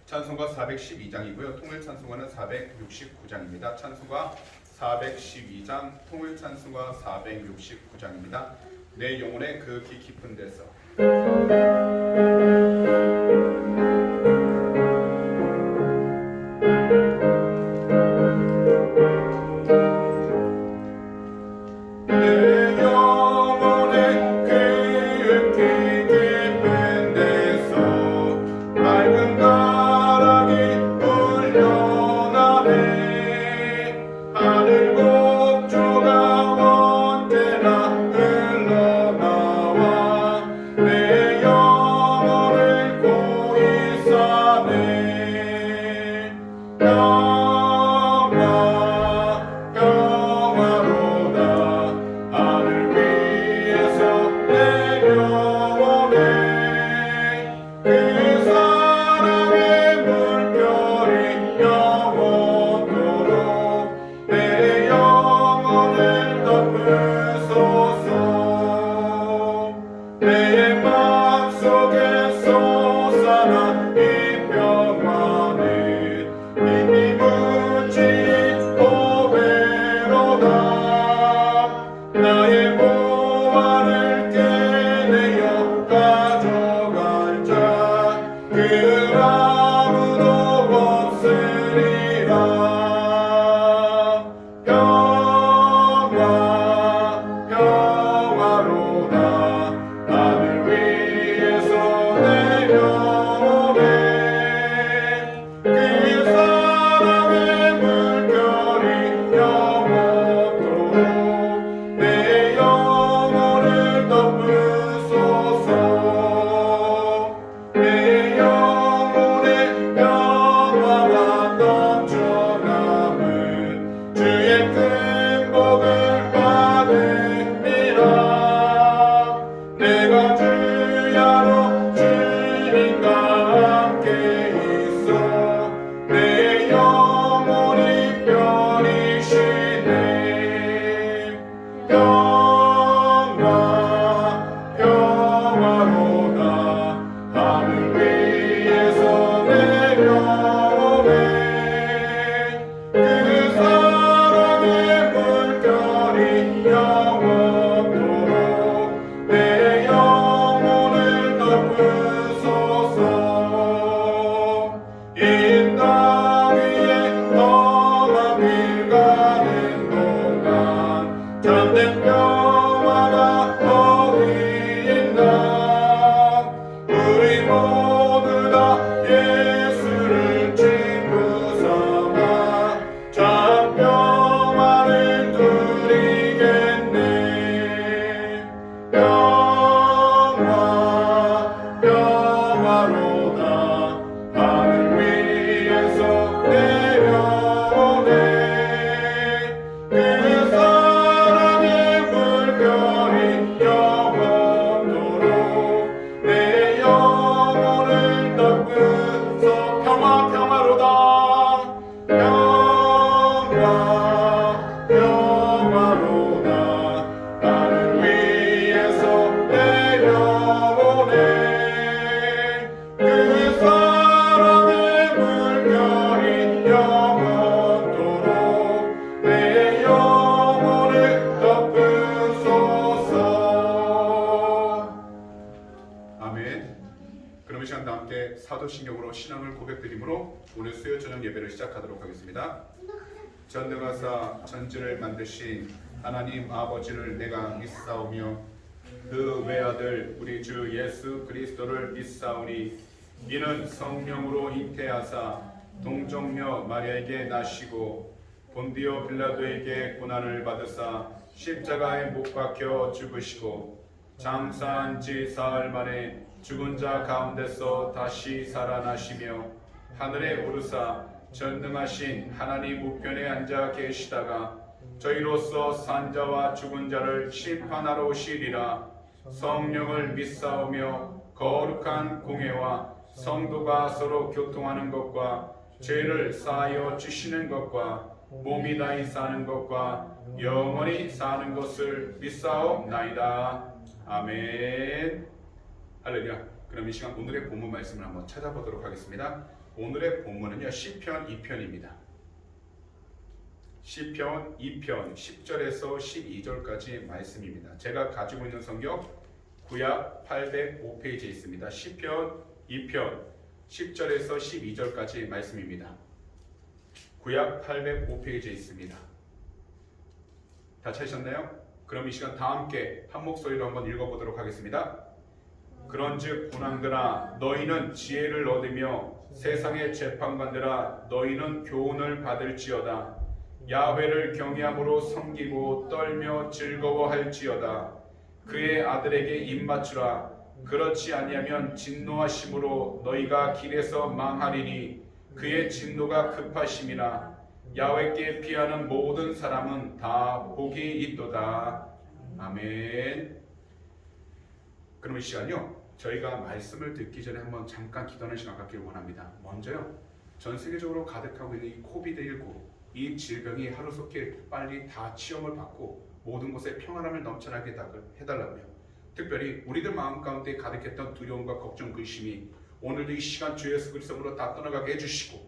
찬송가 412장이고요. 통일 찬송가는 469장입니다. 찬송가 412장, 통일 찬송가 469장입니다. 내 영혼의 그 깊은 데서. 사도신경으로 신앙을 고백드림으로 오늘 수요 저녁 예배를 시작하도록 하겠습니다. 전능하사 천지를 만드신 하나님 아버지를 내가 믿사오며 그 외아들 우리 주 예수 그리스도를 믿사오니 이는 성령으로 잉태하사 동정녀 마리아에게 나시고 본디오 빌라도에게 고난을 받으사 십자가에 못 박혀 죽으시고 장사한 지 사흘 만에 죽은 자 가운데서 다시 살아나시며 하늘에 오르사 전능하신 하나님 우편에 앉아 계시다가 저희로서 산 자와 죽은 자를 심판하러 오시리라. 성령을 믿사오며 거룩한 공회와 성도가 서로 교통하는 것과 죄를 사하여 주시는 것과 몸이 다히 사는 것과 영원히 사는 것을 믿사옵나이다. 아멘. 할렐루야. 그럼 이 시간 오늘의 본문 말씀을 한번 찾아보도록 하겠습니다. 오늘의 본문은요, 시편 2편입니다. 시편 2편 10절에서 12절까지 말씀입니다. 제가 가지고 있는 성경 구약 805페이지에 있습니다. 시편 2편 10절에서 12절까지 말씀입니다. 구약 805페이지에 있습니다. 다 찾으셨나요? 그럼 이 시간 다 함께 한 목소리로 한번 읽어보도록 하겠습니다. 그런즉 군왕들아 너희는 지혜를 얻으며 세상의 재판관들아 너희는 교훈을 받을지어다. 야훼를 경외함으로 섬기고 떨며 즐거워할지어다. 그의 아들에게 입맞추라. 그렇지 아니하면 진노하심으로 너희가 길에서 망하리니 그의 진노가 급하심이라. 야훼께 피하는 모든 사람은 다 복이 있도다. 아멘. 그럼 이 시간요, 저희가 말씀을 듣기 전에 한번 잠깐 기도하는 시간 갖기를 원합니다. 먼저요, 전 세계적으로 가득하고 있는 이 코비드19 이 질병이 하루속히 빨리 다 치염을 받고 모든 곳에 평안함을 넘쳐나게 해달라고요. 특별히 우리들 마음 가운데 가득했던 두려움과 걱정, 근심이 오늘도 이 시간 주 예수 그리스도로 다 떠나가게 해주시고,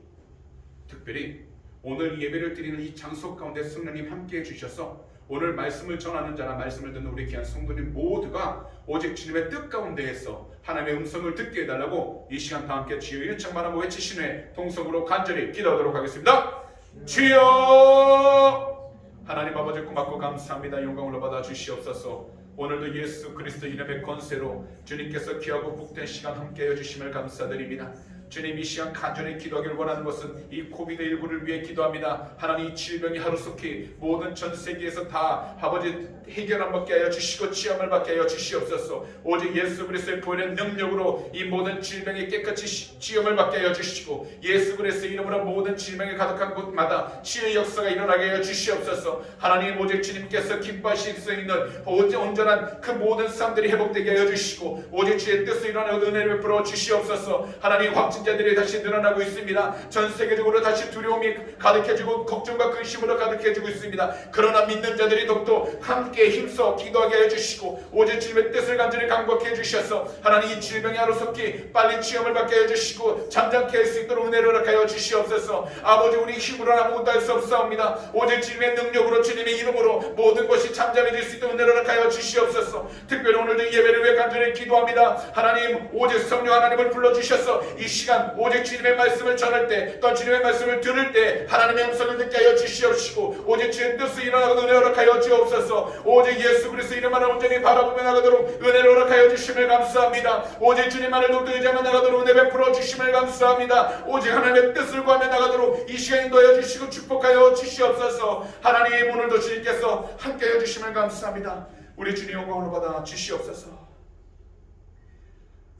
특별히 오늘 예배를 드리는 이 장소 가운데 성령님 함께 해주셔서 오늘 말씀을 전하는 자나 말씀을 듣는 우리 귀한 성도님 모두가 오직 주님의 뜻 가운데에서 하나님의 음성을 듣게 해달라고 이 시간 다 함께 주여 일창만 한번 외치신 후에 통성으로 간절히 기도하도록 하겠습니다. 주여! 하나님 아버지 고맙고 감사합니다. 영광을 받아 주시옵소서. 오늘도 예수 그리스도 이름의 권세로 주님께서 귀하고 복된 시간 함께해 주심을 감사드립니다. 주님, 이 시간 간절히 기도하기를 원하는 것은 이 코비드19를 위해 기도합니다. 하나님, 이 질병이 하루속히 모든 전 세계에서 다 아버지 해결함 받게 하여 주시고 치험을 받게 하여 주시옵소서. 오직 예수 그리스도의 보혈의 능력으로 이 모든 질병이 깨끗이 치험을 받게 하여 주시고 예수 그리스도의 이름으로 모든 질병이 가득한 곳마다 치유의 역사가 일어나게 하여 주시옵소서. 하나님, 오직 주님께서 기뻐하실 수 있는 온전한 그 모든 사람들이 회복되게 하여 주시고 오직 주의 뜻을 일어나고 은혜를 베풀어 주시옵소서. 하나님, 확진자들이 다시 늘어나고 있습니다. 전 세계적으로 다시 두려움이 가득해지고 걱정과 근심으로 가득해지고 있습니다. 그러나 믿는 자들이 더욱더 함께 힘써 기도하게 해주시고 오직 주님의 뜻을 간절히 강구하게 해주셔서 하나님, 이 질병이 하루속히 빨리 치험을 받게 해주시고 잠잠케 할 수 있도록 은혜를 허락하여 주시옵소서. 아버지, 우리 힘으로는 아무것도 할 수 없사옵니다. 오직 주님의 능력으로 주님의 이름으로 모든 것이 잠잠해질 수 있도록 은혜를 허락하여 주시옵소서. 특별히 오늘도 예배를 위해 간절히 기도합니다. 하나님, 오직 성령 하나님을 불러주셔서 이 시간 오직 주님의 말씀을 전할 때 또 주님의 말씀을 들을 때 하나님의 음성을 듣게 하여 주시옵시고 오직 주의 뜻을 일어나고 은혜 허락하여 주옵소서. 오직 예수 그리스도 이름만을 온전히 바라보며 나가도록 은혜를 허락하여 주심을 감사합니다. 오직 주님만을 돕고 의지하며 나가도록 은혜 베풀어 주심을 감사합니다. 오직 하나님의 뜻을 구하며 나가도록 이 시간 인도하여 주시고 축복하여 주시옵소서. 하나님, 오늘도 주님께서 함께하여 주심을 감사합니다. 우리 주님 영광을 받아 주시옵소서.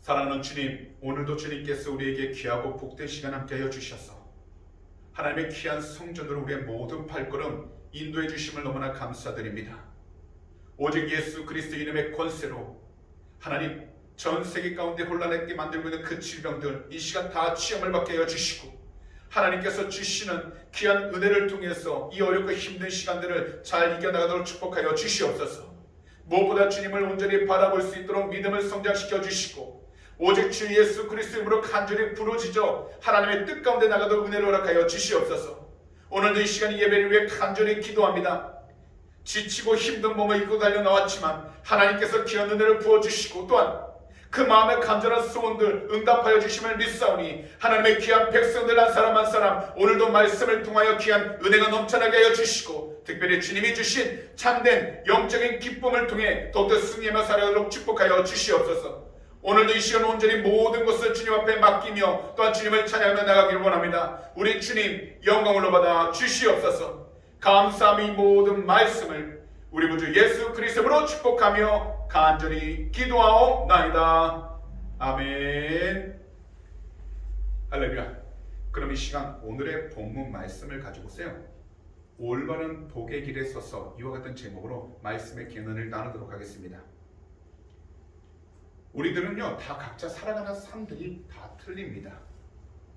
사랑하는 주님, 오늘도 주님께서 우리에게 귀하고 복된 시간 함께하여 주셔서 하나님의 귀한 성전으로 우리의 모든 발걸음 인도해 주심을 너무나 감사드립니다. 오직 예수 그리스도 이름의 권세로 하나님, 전 세계 가운데 혼란하게 만들고 있는 그 질병들 이 시간 다 치험을 받게 하여 주시고 하나님께서 주시는 귀한 은혜를 통해서 이 어렵고 힘든 시간들을 잘 이겨나가도록 축복하여 주시옵소서. 무엇보다 주님을 온전히 바라볼 수 있도록 믿음을 성장시켜 주시고 오직 주 예수 그리스도 이름으로 간절히 부르짖어 하나님의 뜻 가운데 나가도록 은혜를 허락하여 주시옵소서. 오늘도 이 시간 예배를 위해 간절히 기도합니다. 지치고 힘든 몸을 입고 달려 나왔지만 하나님께서 귀한 은혜를 부어주시고 또한 그 마음의 간절한 소원들 응답하여 주심을 믿사오니 하나님의 귀한 백성들 한 사람 한 사람 오늘도 말씀을 통하여 귀한 은혜가 넘쳐나게 하여 주시고 특별히 주님이 주신 참된 영적인 기쁨을 통해 더욱더 승리하며 살아가도록 축복하여 주시옵소서. 오늘도 이 시간 온전히 모든 것을 주님 앞에 맡기며 또한 주님을 찬양하며 나가기를 원합니다. 우리 주님 영광을 받아 주시옵소서. 감사함이 모든 말씀을 우리 구주 예수 그리스도로 축복하며 간절히 기도하옵나이다. 아멘. 할렐루야. 그럼 이 시간 오늘의 본문 말씀을 가지고서요, 올바른 복의 길에 서서 이와 같은 제목으로 말씀의 개론을 나누도록 하겠습니다. 우리들은요, 다 각자 살아가는 삶들이 다 틀립니다.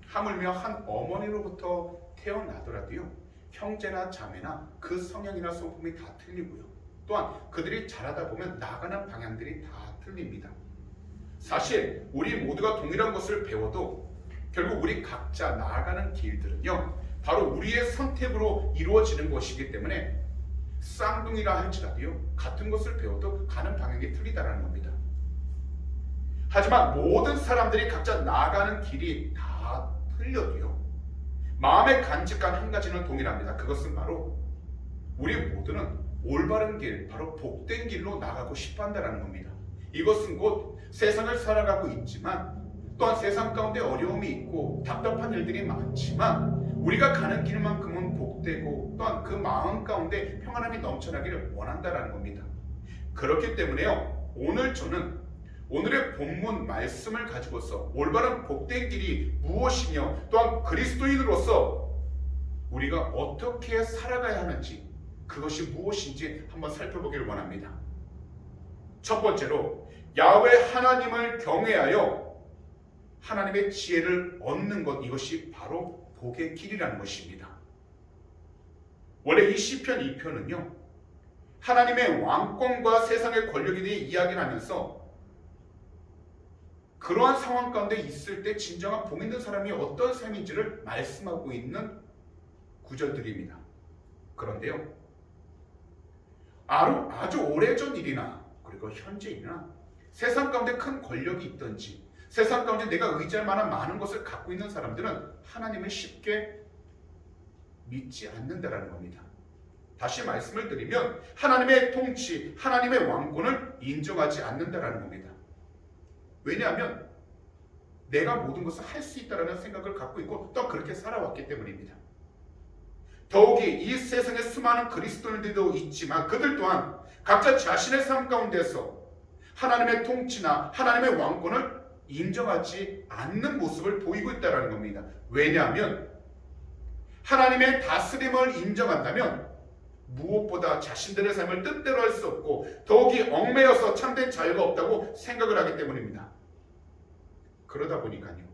하물며 한 어머니로부터 태어나더라도요, 형제나 자매나 그 성향이나 성품이 다 틀리고요. 또한 그들이 자라다 보면 나가는 방향들이 다 틀립니다. 사실 우리 모두가 동일한 것을 배워도 결국 우리 각자 나아가는 길들은요, 바로 우리의 선택으로 이루어지는 것이기 때문에 쌍둥이라 할지라도요, 같은 것을 배워도 가는 방향이 틀리다라는 겁니다. 하지만 모든 사람들이 각자 나아가는 길이 다 틀려도요, 마음에 간직한 한 가지는 동일합니다. 그것은 바로 우리 모두는 올바른 길, 바로 복된 길로 나가고 싶어 한다는 겁니다. 이것은 곧 세상을 살아가고 있지만 또한 세상 가운데 어려움이 있고 답답한 일들이 많지만 우리가 가는 길만큼은 복되고 또한 그 마음 가운데 평안함이 넘쳐나기를 원한다는 겁니다. 그렇기 때문에요, 오늘 저는 오늘의 본문 말씀을 가지고서 올바른 복된 길이 무엇이며 또한 그리스도인으로서 우리가 어떻게 살아가야 하는지, 그것이 무엇인지 한번 살펴보기를 원합니다. 첫 번째로 야훼 하나님을 경외하여 하나님의 지혜를 얻는 것, 이것이 바로 복의 길이라는 것입니다. 원래 이 시편 2편은요, 하나님의 왕권과 세상의 권력에 대해 이야기를 하면서 그러한 상황 가운데 있을 때 진정한 복 있는 사람이 어떤 삶인지를 말씀하고 있는 구절들입니다. 그런데요, 아주 오래전 일이나 그리고 현재이나 세상 가운데 큰 권력이 있든지 세상 가운데 내가 의지할 만한 많은 것을 갖고 있는 사람들은 하나님을 쉽게 믿지 않는다라는 겁니다. 다시 말씀을 드리면 하나님의 통치, 하나님의 왕권을 인정하지 않는다라는 겁니다. 왜냐하면 내가 모든 것을 할 수 있다는 생각을 갖고 있고 또 그렇게 살아왔기 때문입니다. 더욱이 이 세상에 수많은 그리스도인들도 있지만 그들 또한 각자 자신의 삶 가운데서 하나님의 통치나 하나님의 왕권을 인정하지 않는 모습을 보이고 있다는 겁니다. 왜냐하면 하나님의 다스림을 인정한다면 무엇보다 자신들의 삶을 뜻대로 할 수 없고 더욱이 얽매여서 참된 자유가 없다고 생각을 하기 때문입니다. 그러다 보니까요,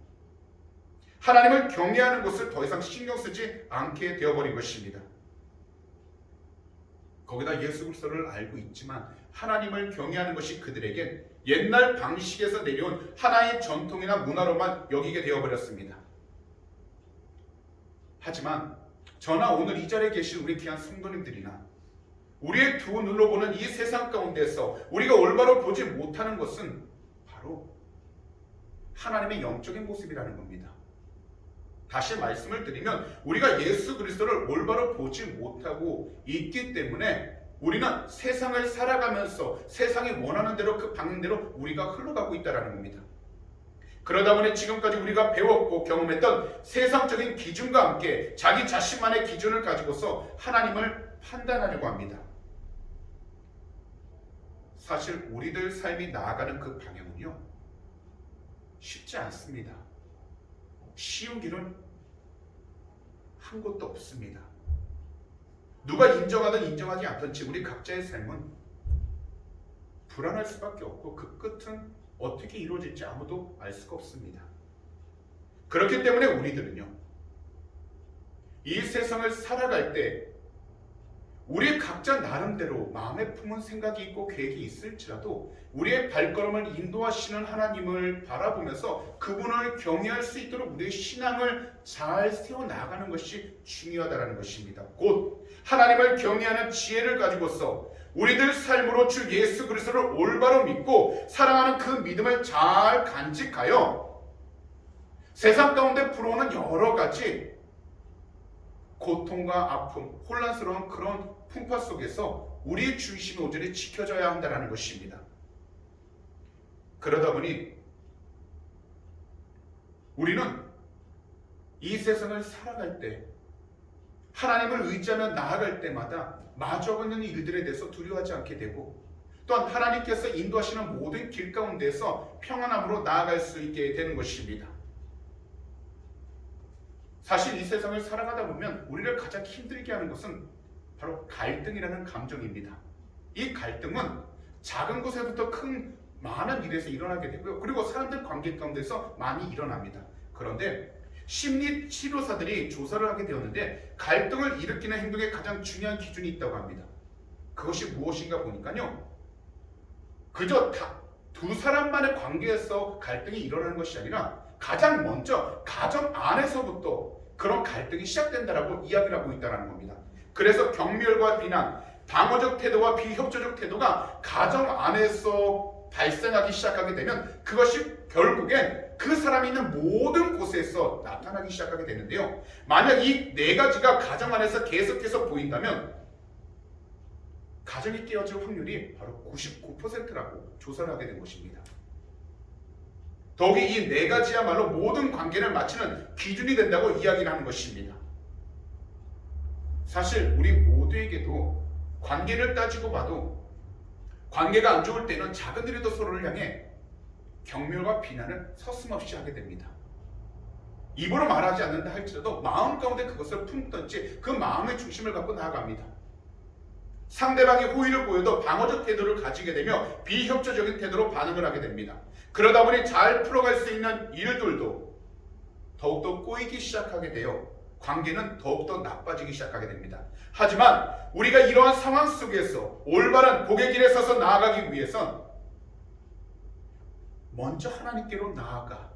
하나님을 경외하는 것을 더 이상 신경 쓰지 않게 되어버린 것입니다. 거기다 예수 그리스도를 알고 있지만 하나님을 경외하는 것이 그들에겐 옛날 방식에서 내려온 하나의 전통이나 문화로만 여기게 되어버렸습니다. 하지만 저나 오늘 이 자리에 계신 우리 귀한 성도님들이나 우리의 두 눈으로 보는 이 세상 가운데서 우리가 올바로 보지 못하는 것은 바로 하나님의 영적인 모습이라는 겁니다. 다시 말씀을 드리면 우리가 예수 그리스도를 올바로 보지 못하고 있기 때문에 우리는 세상을 살아가면서 세상이 원하는 대로 그 방향대로 우리가 흘러가고 있다는 겁니다. 그러다 보니 지금까지 우리가 배웠고 경험했던 세상적인 기준과 함께 자기 자신만의 기준을 가지고서 하나님을 판단하려고 합니다. 사실 우리들 삶이 나아가는 그 방향은요, 쉽지 않습니다. 쉬운 길은 한 곳도 없습니다. 누가 인정하든 인정하지 않든지 우리 각자의 삶은 불안할 수밖에 없고 그 끝은 어떻게 이루어질지 아무도 알 수가 없습니다. 그렇기 때문에 우리들은요, 이 세상을 살아갈 때 우리 각자 나름대로 마음에 품은 생각이 있고 계획이 있을지라도 우리의 발걸음을 인도하시는 하나님을 바라보면서 그분을 경외할 수 있도록 우리의 신앙을 잘 세워나가는 것이 중요하다는 것입니다. 곧 하나님을 경외하는 지혜를 가지고서 우리들 삶으로 주 예수 그리스도를 올바로 믿고 사랑하는 그 믿음을 잘 간직하여 세상 가운데 불어오는 여러 가지 고통과 아픔, 혼란스러운 그런 풍파 속에서 우리의 중심이 온전히 지켜져야 한다는 것입니다. 그러다 보니 우리는 이 세상을 살아갈 때 하나님을 의지하며 나아갈 때마다 마주하고 있는 일들에 대해서 두려워하지 않게 되고 또한 하나님께서 인도하시는 모든 길 가운데서 평안함으로 나아갈 수 있게 되는 것입니다. 사실 이 세상을 살아가다 보면 우리를 가장 힘들게 하는 것은 바로 갈등이라는 감정입니다. 이 갈등은 작은 것에부터 큰 많은 일에서 일어나게 되고요. 그리고 사람들 관계 가운데서 많이 일어납니다. 그런데 심리 치료사들이 조사를 하게 되었는데 갈등을 일으키는 행동에 가장 중요한 기준이 있다고 합니다. 그것이 무엇인가 보니까요, 그저 두 사람만의 관계에서 갈등이 일어나는 것이 아니라 가장 먼저 가정 안에서부터 그런 갈등이 시작된다라고 이야기를 하고 있다는 겁니다. 그래서 경멸과 비난, 방어적 태도와 비협조적 태도가 가정 안에서 발생하기 시작하게 되면 그것이 결국엔 그 사람이 있는 모든 곳에서 나타나기 시작하게 되는데요. 만약 이 네 가지가 가정 안에서 계속해서 보인다면 가정이 깨어질 확률이 바로 99%라고 조사를 하게 된 것입니다. 더욱이 이 네 가지야말로 모든 관계를 맞추는 기준이 된다고 이야기를 하는 것입니다. 사실 우리 모두에게도 관계를 따지고 봐도 관계가 안 좋을 때는 작은 일에도 서로를 향해 경멸과 비난을 서슴없이 하게 됩니다. 입으로 말하지 않는다 할지라도 마음 가운데 그것을 품든지 그 마음의 중심을 갖고 나아갑니다. 상대방이 호의를 보여도 방어적 태도를 가지게 되며 비협조적인 태도로 반응을 하게 됩니다. 그러다 보니 잘 풀어갈 수 있는 일들도 더욱더 꼬이기 시작하게 되어 관계는 더욱더 나빠지기 시작하게 됩니다. 하지만 우리가 이러한 상황 속에서 올바른 복의 길에 서서 나아가기 위해선 먼저 하나님께로 나아가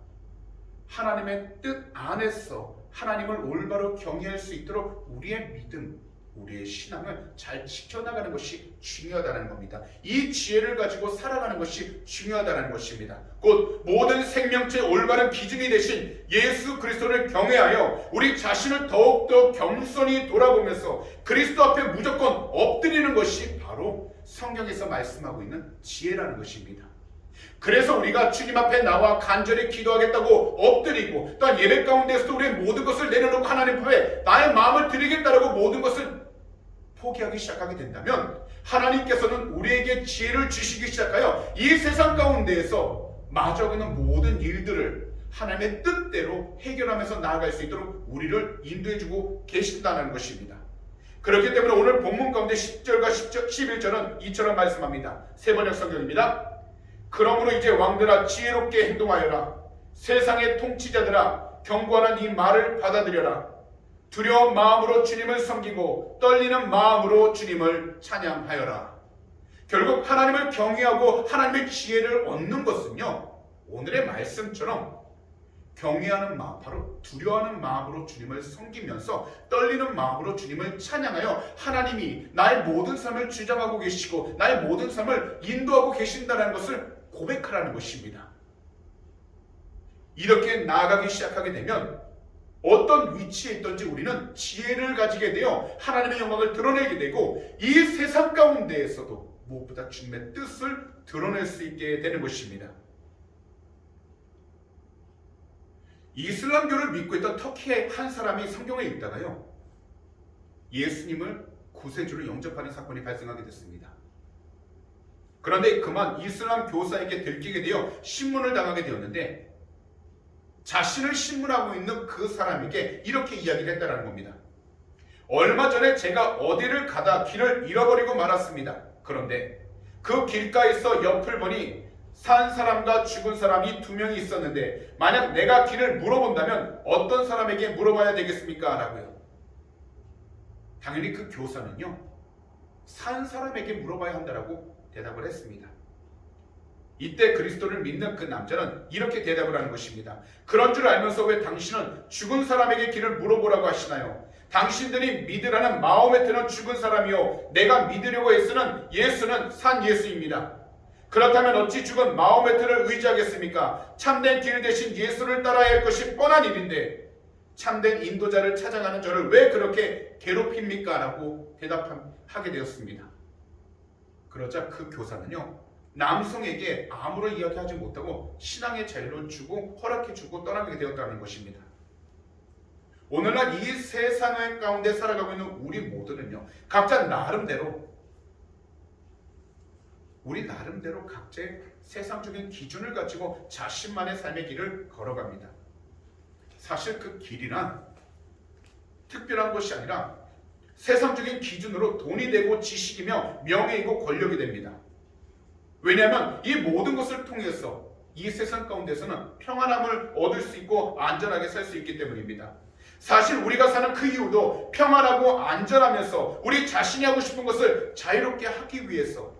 하나님의 뜻 안에서 하나님을 올바로 경외할 수 있도록 우리의 믿음, 우리의 신앙을 잘 지켜나가는 것이 중요하다는 겁니다. 이 지혜를 가지고 살아가는 것이 중요하다는 것입니다. 곧 모든 생명체의 올바른 기준이 되신 예수 그리스도를 경외하여 우리 자신을 더욱더 겸손히 돌아보면서 그리스도 앞에 무조건 엎드리는 것이 바로 성경에서 말씀하고 있는 지혜라는 것입니다. 그래서 우리가 주님 앞에 나와 간절히 기도하겠다고 엎드리고 또한 예배 가운데서도 우리의 모든 것을 내려놓고 하나님 앞에 나의 마음을 드리겠다라고 모든 것을 포기하기 시작하게 된다면 하나님께서는 우리에게 지혜를 주시기 시작하여 이 세상 가운데에서 마주하고 있는 모든 일들을 하나님의 뜻대로 해결하면서 나아갈 수 있도록 우리를 인도해주고 계신다는 것입니다. 그렇기 때문에 오늘 본문 가운데 10절과 11절은 이처럼 말씀합니다. 세 번역 성경입니다. 그러므로 이제 왕들아 지혜롭게 행동하여라. 세상의 통치자들아 경고하는 이 말을 받아들여라. 두려운 마음으로 주님을 섬기고 떨리는 마음으로 주님을 찬양하여라. 결국 하나님을 경외하고 하나님의 지혜를 얻는 것은요, 오늘의 말씀처럼 경외하는 마음, 바로 두려워하는 마음으로 주님을 섬기면서 떨리는 마음으로 주님을 찬양하여 하나님이 나의 모든 삶을 주장하고 계시고 나의 모든 삶을 인도하고 계신다는 것을 고백하라는 것입니다. 이렇게 나아가기 시작하게 되면 어떤 위치에 있든지 우리는 지혜를 가지게 되어 하나님의 영광을 드러내게 되고 이 세상 가운데에서도 무엇보다 주님의 뜻을 드러낼 수 있게 되는 것입니다. 이슬람교를 믿고 있던 터키의 한 사람이 성경을 읽다가요, 예수님을 구세주로 영접하는 사건이 발생하게 됐습니다. 그런데 그만 이슬람 교사에게 들키게 되어 신문을 당하게 되었는데 자신을 신문하고 있는 그 사람에게 이렇게 이야기를 했다는 겁니다. 얼마 전에 제가 어디를 가다 길을 잃어버리고 말았습니다. 그런데 그 길가에서 옆을 보니 산 사람과 죽은 사람이 두 명이 있었는데 만약 내가 길을 물어본다면 어떤 사람에게 물어봐야 되겠습니까? 라고요. 당연히 그 교사는요, 산 사람에게 물어봐야 한다라고 대답을 했습니다. 이때 그리스도를 믿는 그 남자는 이렇게 대답을 하는 것입니다. 그런 줄 알면서 왜 당신은 죽은 사람에게 길을 물어보라고 하시나요? 당신들이 믿으라는 마음에 드는 죽은 사람이요 내가 믿으려고 애쓰는 예수는 산 예수입니다. 그렇다면 어찌 죽은 마호메트를 의지하겠습니까? 참된 길 대신 예수를 따라야 할 것이 뻔한 일인데 참된 인도자를 찾아가는 저를 왜 그렇게 괴롭힙니까? 라고 대답하게 되었습니다. 그러자 그 교사는요, 남성에게 아무런 이야기하지 못하고 신앙의 자유를 주고 허락해주고 떠나게 되었다는 것입니다. 오늘날 이 세상 가운데 살아가고 있는 우리 모두는요, 각자 나름대로 각자의 세상적인 기준을 가지고 자신만의 삶의 길을 걸어갑니다. 사실 그 길이란 특별한 것이 아니라 세상적인 기준으로 돈이 되고 지식이며 명예이고 권력이 됩니다. 왜냐하면 이 모든 것을 통해서 이 세상 가운데서는 평안함을 얻을 수 있고 안전하게 살 수 있기 때문입니다. 사실 우리가 사는 그 이유도 평안하고 안전하면서 우리 자신이 하고 싶은 것을 자유롭게 하기 위해서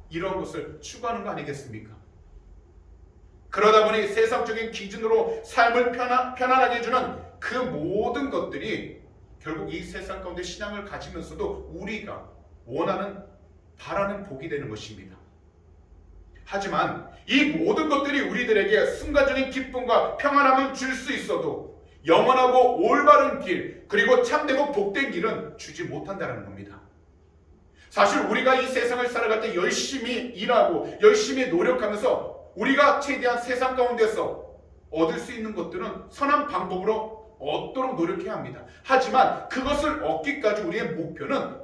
이런 것을 추구하는 거 아니겠습니까? 그러다 보니 세상적인 기준으로 삶을 편안하게 해주는 그 모든 것들이 결국 이 세상 가운데 신앙을 가지면서도 우리가 원하는 바라는 복이 되는 것입니다. 하지만 이 모든 것들이 우리들에게 순간적인 기쁨과 평안함을 줄 수 있어도 영원하고 올바른 길, 그리고 참되고 복된 길은 주지 못한다는 겁니다. 사실 우리가 이 세상을 살아갈 때 열심히 일하고 열심히 노력하면서 우리가 최대한 세상 가운데서 얻을 수 있는 것들은 선한 방법으로 얻도록 노력해야 합니다. 하지만 그것을 얻기까지 우리의 목표는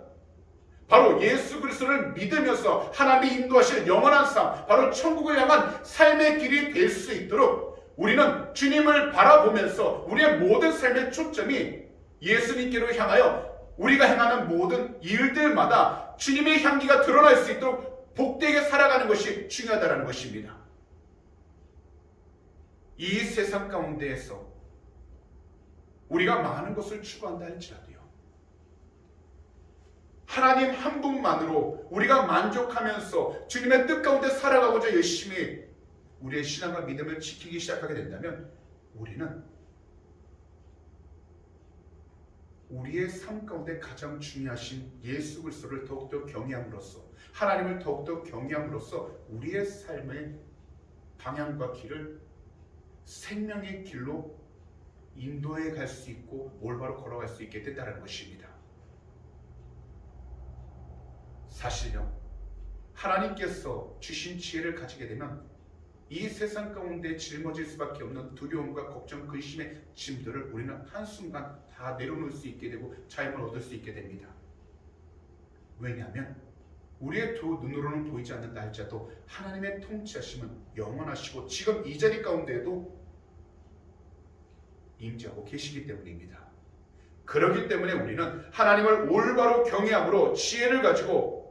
바로 예수 그리스도를 믿으면서 하나님이 인도하실 영원한 삶, 바로 천국을 향한 삶의 길이 될 수 있도록 우리는 주님을 바라보면서 우리의 모든 삶의 초점이 예수님께로 향하여 우리가 행하는 모든 일들마다 주님의 향기가 드러날 수 있도록 복되게 살아가는 것이 중요하다는 것입니다. 이 세상 가운데에서 우리가 많은 것을 추구한다 할지라도요, 하나님 한 분만으로 우리가 만족하면서 주님의 뜻 가운데 살아가고자 열심히 우리의 신앙과 믿음을 지키기 시작하게 된다면 우리는 우리의 삶 가운데 가장 중요하신 예수 그리스도를 더욱더 경외함으로써, 하나님을 더욱더 경외함으로써 우리의 삶의 방향과 길을 생명의 길로 인도해 갈 수 있고 올바로 걸어갈 수 있게 된다는 것입니다. 사실요, 하나님께서 주신 지혜를 가지게 되면 이 세상 가운데 짊어질 수밖에 없는 두려움과 걱정, 근심의 짐들을 우리는 한순간 다 내려놓을 수 있게 되고 자유를 얻을 수 있게 됩니다. 왜냐하면 우리의 두 눈으로는 보이지 않는다 할지라도 하나님의 통치하심은 영원하시고 지금 이 자리 가운데에도 임재하고 계시기 때문입니다. 그렇기 때문에 우리는 하나님을 올바로 경외함으로 지혜를 가지고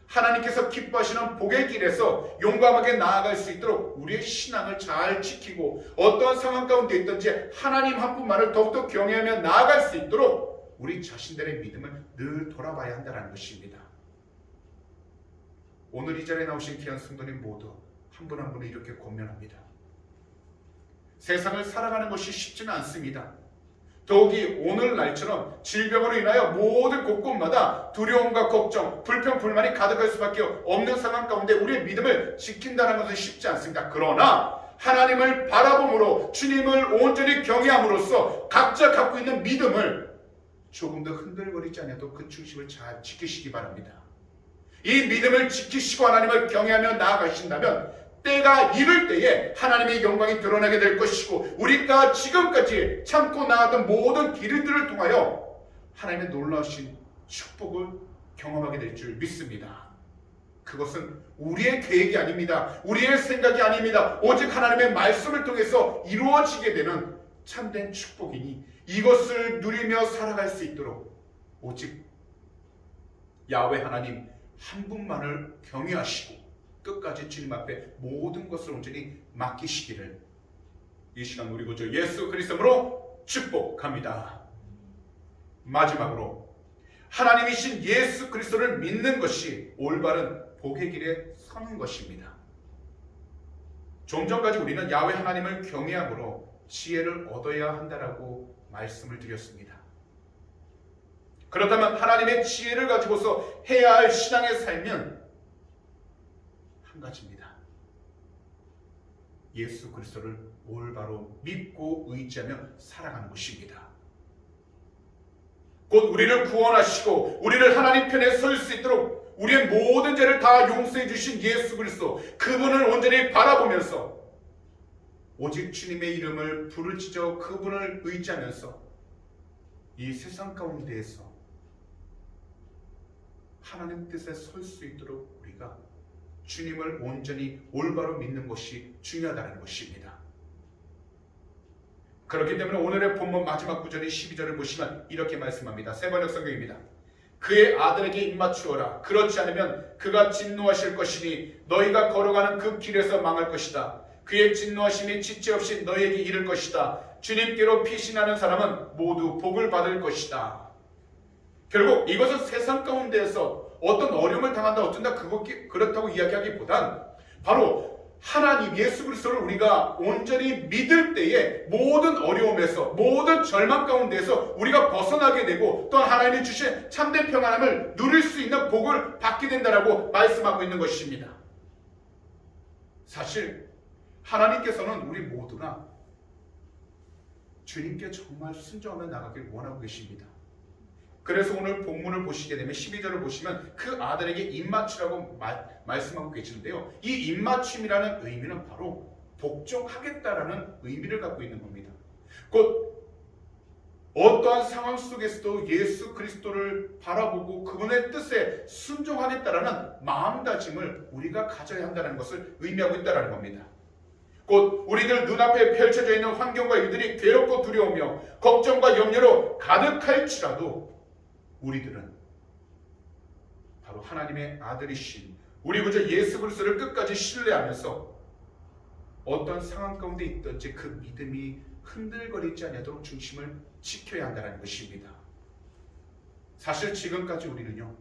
하나님께서 기뻐하시는 복의 길에서 용감하게 나아갈 수 있도록 우리의 신앙을 잘 지키고 어떠한 상황 가운데 있든지 하나님 한 분만을 더욱더 경외하며 나아갈 수 있도록 우리 자신들의 믿음을 늘 돌아봐야 한다는 것입니다. 오늘 이 자리에 나오신 귀한 성도님 모두 한 분 한 분을 이렇게 권면합니다. 세상을 살아가는 것이 쉽지는 않습니다. 더욱이 오늘날처럼 질병으로 인하여 모든 곳곳마다 두려움과 걱정, 불평, 불만이 가득할 수밖에 없는 상황 가운데 우리의 믿음을 지킨다는 것은 쉽지 않습니다. 그러나 하나님을 바라봄으로 주님을 온전히 경외함으로써 각자 갖고 있는 믿음을 조금도 흔들거리지 않아도 그 중심을 잘 지키시기 바랍니다. 이 믿음을 지키시고 하나님을 경외하며 나아가신다면 때가 이를 때에 하나님의 영광이 드러나게 될 것이고 우리가 지금까지 참고 나아갔던 모든 길들을 통하여 하나님의 놀라우신 축복을 경험하게 될 줄 믿습니다. 그것은 우리의 계획이 아닙니다. 우리의 생각이 아닙니다. 오직 하나님의 말씀을 통해서 이루어지게 되는 참된 축복이니 이것을 누리며 살아갈 수 있도록 오직 야훼 하나님 한 분만을 경외하시고 끝까지 주님 앞에 모든 것을 온전히 맡기시기를 이 시간 우리 구주 예수 그리스도로 축복합니다. 마지막으로 하나님이신 예수 그리스도를 믿는 것이 올바른 복의 길에 서는 것입니다. 좀 전까지 우리는 야훼 하나님을 경외함으로 지혜를 얻어야 한다라고 말씀을 드렸습니다. 그렇다면 하나님의 지혜를 가지고서 해야 할 신앙의 삶은 한 가지입니다. 예수 그리스도를 올바로 믿고 의지하며 살아가는 것입니다. 곧 우리를 구원하시고 우리를 하나님 편에 설 수 있도록 우리의 모든 죄를 다 용서해 주신 예수 그리스도, 그분을 온전히 바라보면서 오직 주님의 이름을 부르짖어 그분을 의지하면서 이 세상 가운데에서 하나님 뜻에 설 수 있도록 우리가 주님을 온전히 올바로 믿는 것이 중요하다는 것입니다. 그렇기 때문에 오늘의 본문 마지막 구절인 12절을 보시면 이렇게 말씀합니다. 세번역 성경입니다. 그의 아들에게 입맞추어라. 그렇지 않으면 그가 진노하실 것이니 너희가 걸어가는 그 길에서 망할 것이다. 그의 진노하심이 지체 없이 너희에게 이를 것이다. 주님께로 피신하는 사람은 모두 복을 받을 것이다. 결국 이것은 세상 가운데에서 어떤 어려움을 당한다 어쩐다 그렇다고 이야기하기보단 바로 하나님 예수 그리스도를 우리가 온전히 믿을 때에 모든 어려움에서 모든 절망 가운데에서 우리가 벗어나게 되고 또한 하나님이 주신 참된 평안함을 누릴 수 있는 복을 받게 된다라고 말씀하고 있는 것입니다. 사실 하나님께서는 우리 모두가 주님께 정말 순종하며 나가길 원하고 계십니다. 그래서 오늘 본문을 보시게 되면 12절을 보시면 그 아들에게 입맞추라고 말씀하고 계시는데요. 이 입맞춤이라는 의미는 바로 복종하겠다라는 의미를 갖고 있는 겁니다. 곧 어떠한 상황 속에서도 예수 그리스도를 바라보고 그분의 뜻에 순종하겠다라는 마음다짐을 우리가 가져야 한다는 것을 의미하고 있다는 겁니다. 곧 우리들 눈앞에 펼쳐져 있는 환경과 일들이 괴롭고 두려우며 걱정과 염려로 가득할지라도 우리들은 바로 하나님의 아들이신 우리 구주 예수 그리스도를 끝까지 신뢰하면서 어떤 상황 가운데 있든지 그 믿음이 흔들거리지 않도록 중심을 지켜야 한다는 것입니다. 사실 지금까지 우리는요,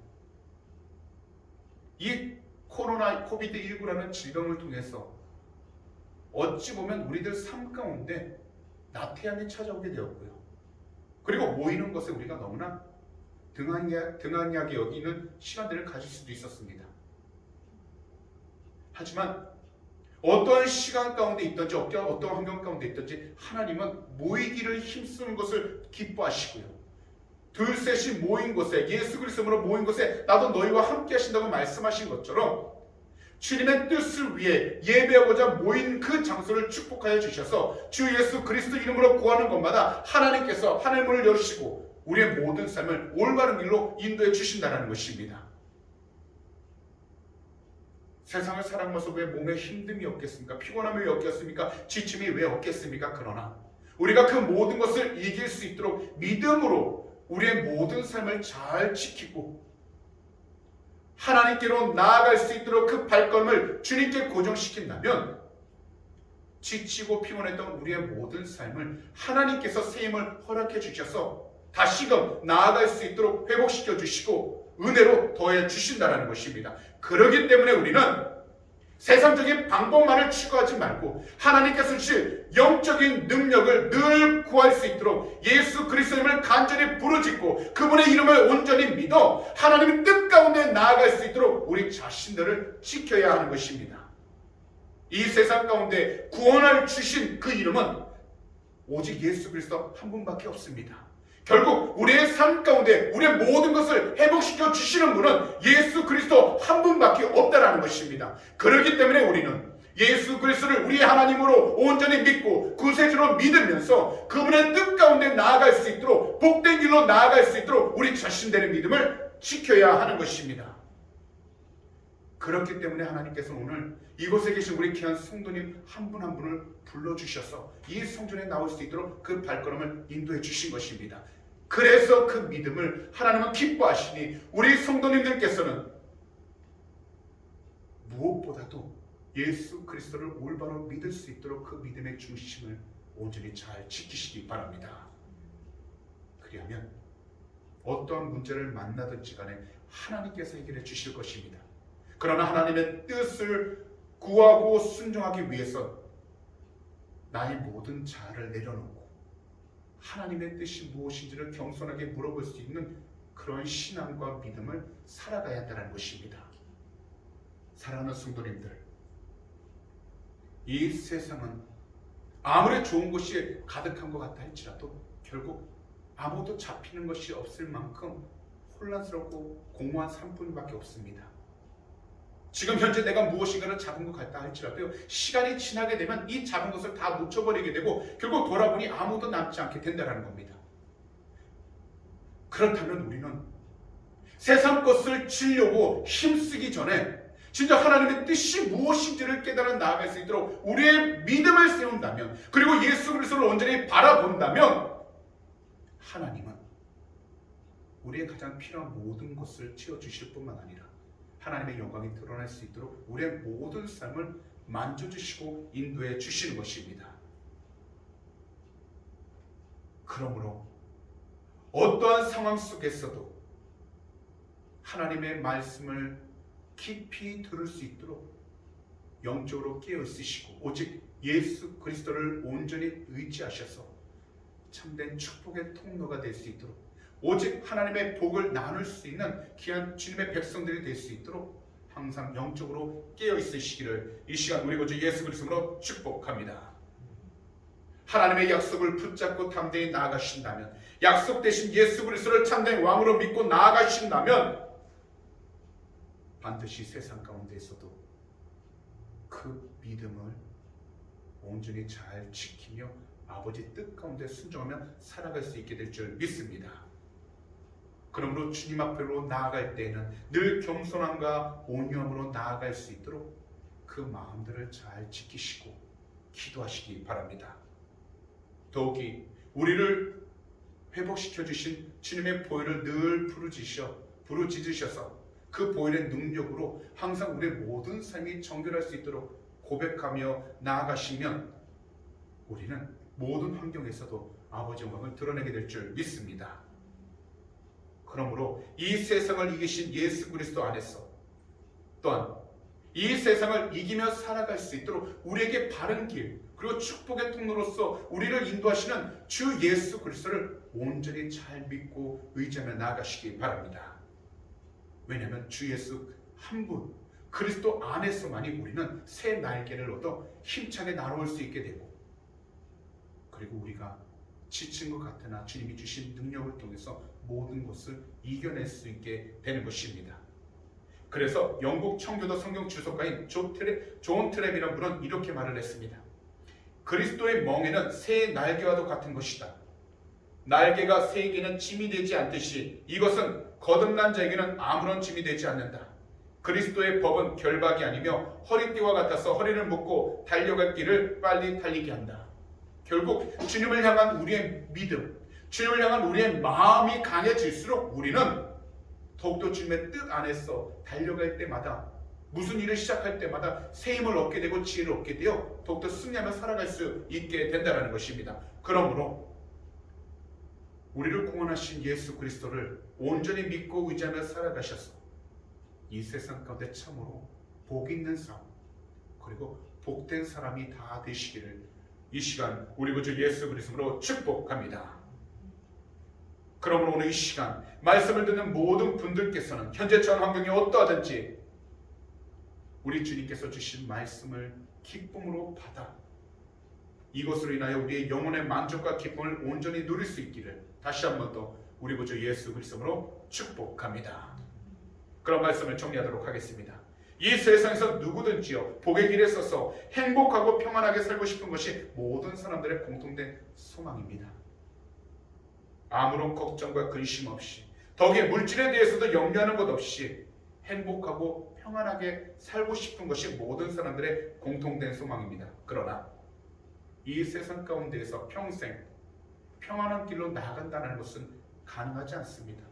이 코비드19라는 질병을 통해서 어찌 보면 우리들 삶 가운데 나태함이 찾아오게 되었고요. 그리고 모이는 것에 우리가 너무나 등한하게 여기는 시간들을 가질 수도 있었습니다. 하지만 어떠한 시간 가운데 있든지 어떠한 환경 가운데 있든지 하나님은 모이기를 힘쓰는 것을 기뻐하시고요. 둘셋이 모인 곳에 예수 그리스도로 모인 곳에 나도 너희와 함께 하신다고 말씀하신 것처럼 주님의 뜻을 위해 예배하고자 모인 그 장소를 축복하여 주셔서 주 예수 그리스도 이름으로 구하는 것마다 하나님께서 하늘 문을 열으시고 우리의 모든 삶을 올바른 길로 인도해 주신다는 것입니다. 세상을 살아가면서 왜 몸에 힘듦이 없겠습니까? 피곤함이 왜 없겠습니까? 지침이 왜 없겠습니까? 그러나 우리가 그 모든 것을 이길 수 있도록 믿음으로 우리의 모든 삶을 잘 지키고 하나님께로 나아갈 수 있도록 그 발걸음을 주님께 고정시킨다면 지치고 피곤했던 우리의 모든 삶을 하나님께서 새 힘을 허락해 주셔서 다시금 나아갈 수 있도록 회복시켜 주시고 은혜로 더해 주신다는 것입니다. 그렇기 때문에 우리는 세상적인 방법만을 추구하지 말고 하나님께서 주실 영적인 능력을 늘 구할 수 있도록 예수 그리스도님을 간절히 부르짖고 그분의 이름을 온전히 믿어 하나님의 뜻 가운데 나아갈 수 있도록 우리 자신들을 지켜야 하는 것입니다. 이 세상 가운데 구원을 주신 그 이름은 오직 예수 그리스도 한 분밖에 없습니다. 결국 우리의 삶 가운데 우리의 모든 것을 회복시켜 주시는 분은 예수 그리스도 한 분밖에 없다는 것입니다. 그렇기 때문에 우리는 예수 그리스도를 우리의 하나님으로 온전히 믿고 구세주로 믿으면서 그분의 뜻 가운데 나아갈 수 있도록 복된 길로 나아갈 수 있도록 우리 자신들의 믿음을 지켜야 하는 것입니다. 그렇기 때문에 하나님께서 오늘 이곳에 계신 우리 귀한 성도님 한 분 한 분을 불러주셔서 이 성전에 나올 수 있도록 그 발걸음을 인도해 주신 것입니다. 그래서 그 믿음을 하나님은 기뻐하시니 우리 성도님들께서는 무엇보다도 예수 그리스도를 올바로 믿을 수 있도록 그 믿음의 중심을 온전히 잘 지키시기 바랍니다. 그리하면 어떠한 문제를 만나든지 간에 하나님께서 해결해 주실 것입니다. 그러나 하나님의 뜻을 구하고 순종하기 위해서 나의 모든 자아를 내려놓고 하나님의 뜻이 무엇인지를 겸손하게 물어볼 수 있는 그런 신앙과 믿음을 살아가야 한다는 것입니다. 사랑하는 성도님들, 이 세상은 아무리 좋은 것이 가득한 것 같다 할지라도 결국 아무도 잡히는 것이 없을 만큼 혼란스럽고 공허한 삶뿐밖에 없습니다. 지금 현재 내가 무엇인가를 잡은 것 같다 할지라도요, 시간이 지나게 되면 이 잡은 것을 다 놓쳐버리게 되고 결국 돌아보니 아무도 남지 않게 된다는 겁니다. 그렇다면 우리는 세상 것을 지려고 힘쓰기 전에 진짜 하나님의 뜻이 무엇인지를 깨달아 나아갈 수 있도록 우리의 믿음을 세운다면, 그리고 예수 그리스도를 온전히 바라본다면 하나님은 우리의 가장 필요한 모든 것을 채워주실 뿐만 아니라 하나님의 영광이 드러날 수 있도록 우리의 모든 삶을 만져주시고 인도해 주시는 것입니다. 그러므로 어떠한 상황 속에서도 하나님의 말씀을 깊이 들을 수 있도록 영적으로 깨어 있으시고 오직 예수 그리스도를 온전히 의지하셔서 참된 축복의 통로가 될 수 있도록, 오직 하나님의 복을 나눌 수 있는 귀한 주님의 백성들이 될 수 있도록 항상 영적으로 깨어 있으시기를 이 시간 우리 구주 예수 그리스도로 축복합니다. 하나님의 약속을 붙잡고 담대히 나아가신다면, 약속 대신 예수 그리스도를 참된 왕으로 믿고 나아가신다면 반드시 세상 가운데에서도 그 믿음을 온전히 잘 지키며 아버지 뜻 가운데 순종하며 살아갈 수 있게 될 줄 믿습니다. 그러므로 주님 앞으로 나아갈 때에는 늘 겸손함과 온유함으로 나아갈 수 있도록 그 마음들을 잘 지키시고 기도하시기 바랍니다. 더욱이 우리를 회복시켜 주신 주님의 보혈을 늘 부르짖으셔서 그 보혈의 능력으로 항상 우리의 모든 삶이 정결할 수 있도록 고백하며 나아가시면 우리는 모든 환경에서도 아버지 영광을 드러내게 될 줄 믿습니다. 그러므로 이 세상을 이기신 예수 그리스도 안에서 또한 이 세상을 이기며 살아갈 수 있도록 우리에게 바른 길 그리고 축복의 통로로서 우리를 인도하시는 주 예수 그리스도를 온전히 잘 믿고 의지하며 나아가시기 바랍니다. 왜냐하면 주 예수 한 분 그리스도 안에서만이 우리는 새 날개를 얻어 힘차게 날아올 수 있게 되고, 그리고 우리가 지친 것 같으나 주님이 주신 능력을 통해서 모든 것을 이겨낼 수 있게 되는 것입니다. 그래서 영국 청교도 성경 주석가인 존 트랩이라는 분은 이렇게 말을 했습니다. 그리스도의 멍에는 새 날개와도 같은 것이다. 날개가 새에게는 짐이 되지 않듯이 이것은 거듭난 자에게는 아무런 짐이 되지 않는다. 그리스도의 법은 결박이 아니며 허리띠와 같아서 허리를 묶고 달려갈 길을 빨리 달리게 한다. 결국 주님을 향한 우리의 믿음, 주님을 향한 우리의 마음이 강해질수록 우리는 더욱더 주님의 뜻 안에서 달려갈 때마다, 무슨 일을 시작할 때마다 새 힘을 얻게 되고 지혜를 얻게 되어 더욱더 승리하며 살아갈 수 있게 된다는 것입니다. 그러므로 우리를 구원하신 예수 그리스도를 온전히 믿고 의지하며 살아가셔서 이 세상 가운데 참으로 복 있는 삶 그리고 복된 사람이 다 되시기를 이 시간 우리 구주 예수 그리스도로 축복합니다. 그러므로 오늘 이 시간 말씀을 듣는 모든 분들께서는 현재 처한 환경이 어떠하든지 우리 주님께서 주신 말씀을 기쁨으로 받아 이것으로 인하여 우리의 영혼의 만족과 기쁨을 온전히 누릴 수 있기를 다시 한 번 더 우리 구주 예수 그리스도로 축복합니다. 그런 말씀을 정리하도록 하겠습니다. 이 세상에서 누구든지요 복의 길에 서서 행복하고 평안하게 살고 싶은 것이 모든 사람들의 공통된 소망입니다. 아무런 걱정과 근심 없이, 덕에 물질에 대해서도 염려하는 것 없이 행복하고 평안하게 살고 싶은 것이 모든 사람들의 공통된 소망입니다. 그러나 이 세상 가운데에서 평생 평안한 길로 나아간다는 것은 가능하지 않습니다.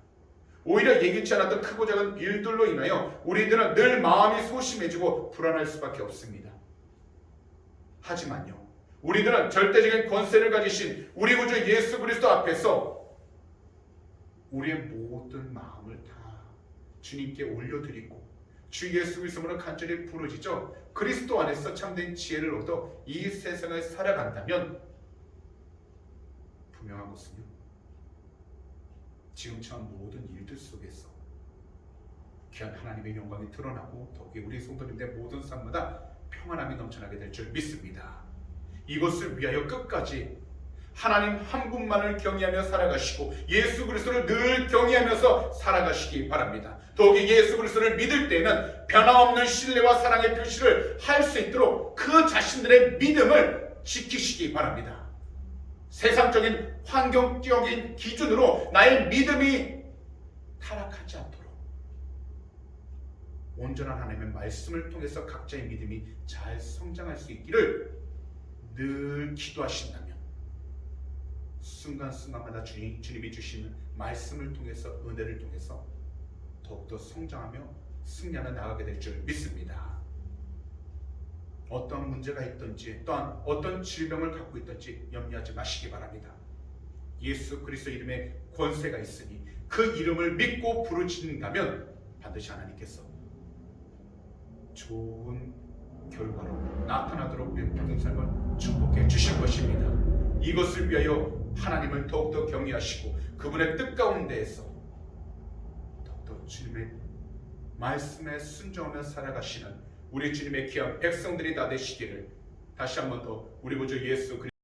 오히려 예기치 않았던 크고 작은 일들로 인하여 우리들은 늘 마음이 소심해지고 불안할 수밖에 없습니다. 하지만요, 우리들은 절대적인 권세를 가지신 우리 구주 예수 그리스도 앞에서 우리의 모든 마음을 다 주님께 올려드리고 주 예수 그리스도로 간절히 부르짖어 그리스도 안에서 참된 지혜를 얻어 이 세상을 살아간다면 분명한 것은요, 지금 처한 모든 일들 속에서 귀한 하나님의 영광이 드러나고 더욱이 우리 성도님들의 모든 삶마다 평안함이 넘쳐나게 될 줄 믿습니다. 이것을 위하여 끝까지 하나님 한 분만을 경외하며 살아가시고 예수 그리스도를 늘 경외하면서 살아가시기 바랍니다. 더욱이 예수 그리스도를 믿을 때에는 변함없는 신뢰와 사랑의 표시를 할 수 있도록 그 자신들의 믿음을 지키시기 바랍니다. 세상적인 환경적인 기준으로 나의 믿음이 타락하지 않도록 온전한 하나님의 말씀을 통해서 각자의 믿음이 잘 성장할 수 있기를 늘 기도하신다면 순간순간마다 주님이 주시는 말씀을 통해서, 은혜를 통해서 더욱더 성장하며 승리하며 나가게 될 줄 믿습니다. 어떤 문제가 있든지 또한 어떤 질병을 갖고 있든지 염려하지 마시기 바랍니다. 예수 그리스도 이름에 권세가 있으니 그 이름을 믿고 부르짖는다면 반드시 하나님께서 좋은 결과로 나타나도록 우리의 모든 삶을 축복해 주실 것입니다. 이것을 위하여 하나님을 더욱더 경외하시고 그분의 뜻 가운데에서 더욱더 주님의 말씀에 순종하며 살아가시는 우리 주님의 귀한 백성들이 다 되시기를 다시 한 번 더 우리 구주 예수 그리스도